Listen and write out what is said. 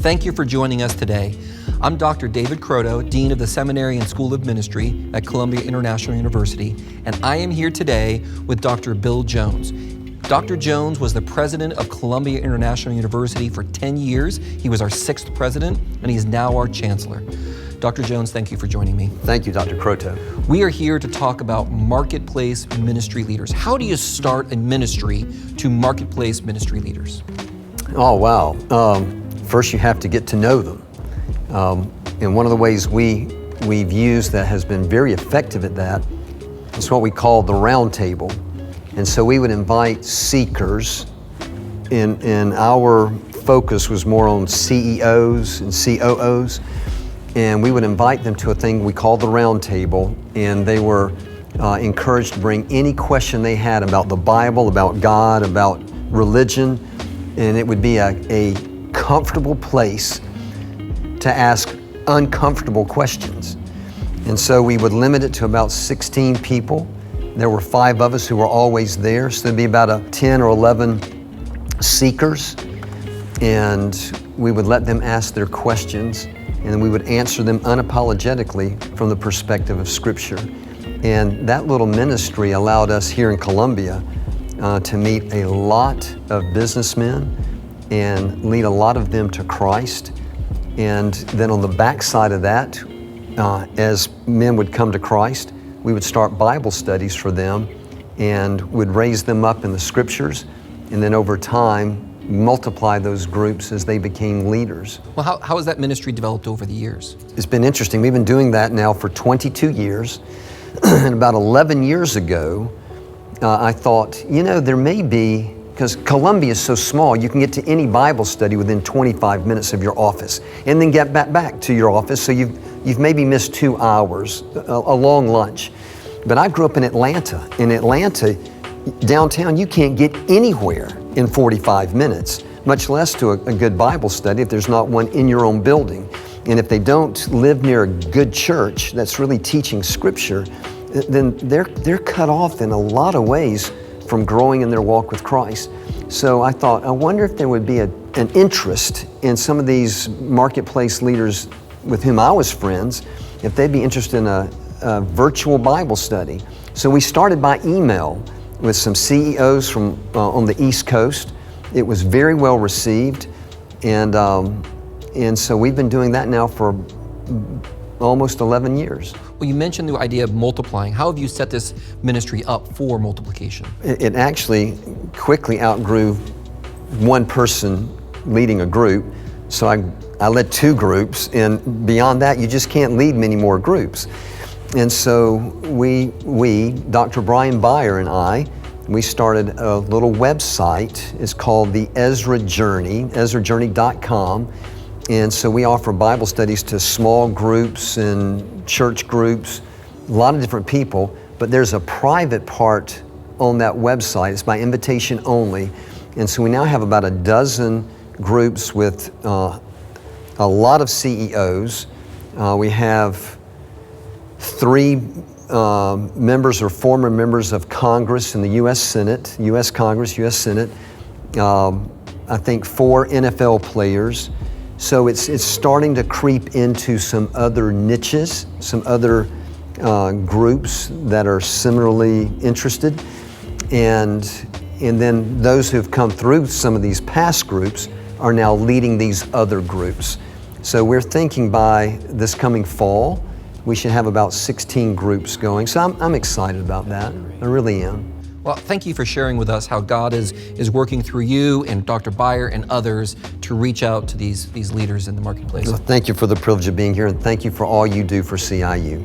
Thank you for joining us today. I'm Dr. David Croto, Dean of the Seminary and School of Ministry at Columbia International University, and I am here today with Dr. Bill Jones. Dr. Jones was the president of Columbia International University for 10 years. He was our 6th president, and he's now our chancellor. Dr. Jones, thank you for joining me. Thank you, Dr. Croto. We are here to talk about marketplace ministry leaders. How do you start a ministry to marketplace ministry leaders? Oh, wow. First, you have to get to know them. And one of the ways we've used that has been very effective at that is what we call the round table. And so we would invite seekers, and our focus was more on CEOs and COOs, and we would invite them to a thing we called the round table, and they were encouraged to bring any question they had about the Bible, about God, about religion, and it would be a comfortable place to ask uncomfortable questions. And so we would limit it to about 16 people. There were 5 of us who were always there, so there'd be about 10 or 11 seekers, and we would let them ask their questions, and we would answer them unapologetically from the perspective of Scripture. And that little ministry allowed us here in Columbia to meet a lot of businessmen and lead a lot of them to Christ. And then on the backside of that, as men would come to Christ, we would start Bible studies for them and would raise them up in the Scriptures, and then over time multiply those groups as they became leaders. Well, how has that ministry developed over the years? It's been interesting. We've been doing that now for 22 years. And about 11 years ago, I thought, there may be, because Columbia is so small, you can get to any Bible study within 25 minutes of your office and then get back to your office. So you've maybe missed 2 hours, a long lunch. But I grew up in Atlanta. In Atlanta, downtown, you can't get anywhere in 45 minutes, much less to a good Bible study if there's not one in your own building. And if they don't live near a good church that's really teaching Scripture, then they're cut off in a lot of ways from growing in their walk with Christ. So I thought, I wonder if there would be an interest in some of these marketplace leaders with whom I was friends, if they'd be interested in a virtual Bible study. So we started by email with some CEOs from on the East Coast. It was very well received, and so we've been doing that now for almost 11 years. Well, you mentioned the idea of multiplying. How have you set this ministry up for multiplication? It actually quickly outgrew one person leading a group, so I led 2 groups, and beyond that, you just can't lead many more groups. And so we, Dr. Brian Beyer and I, we started a little website. It's called the Ezra Journey, EzraJourney.com. And so we offer Bible studies to small groups and church groups, a lot of different people, but there's a private part on that website. It's by invitation only. And so we now have about 12 groups with a lot of CEOs. We have 3 members or former members of Congress in the U.S. Senate, U.S. Congress, U.S. Senate. I think 4 NFL players. So it's starting to creep into some other niches, some other groups that are similarly interested. And then those who have come through some of these past groups are now leading these other groups. So we're thinking by this coming fall, we should have about 16 groups going. So I'm excited about that. I really am. Well, thank you for sharing with us how God is working through you and Dr. Beyer and others to reach out to these leaders in the marketplace. Well, thank you for the privilege of being here, and thank you for all you do for CIU.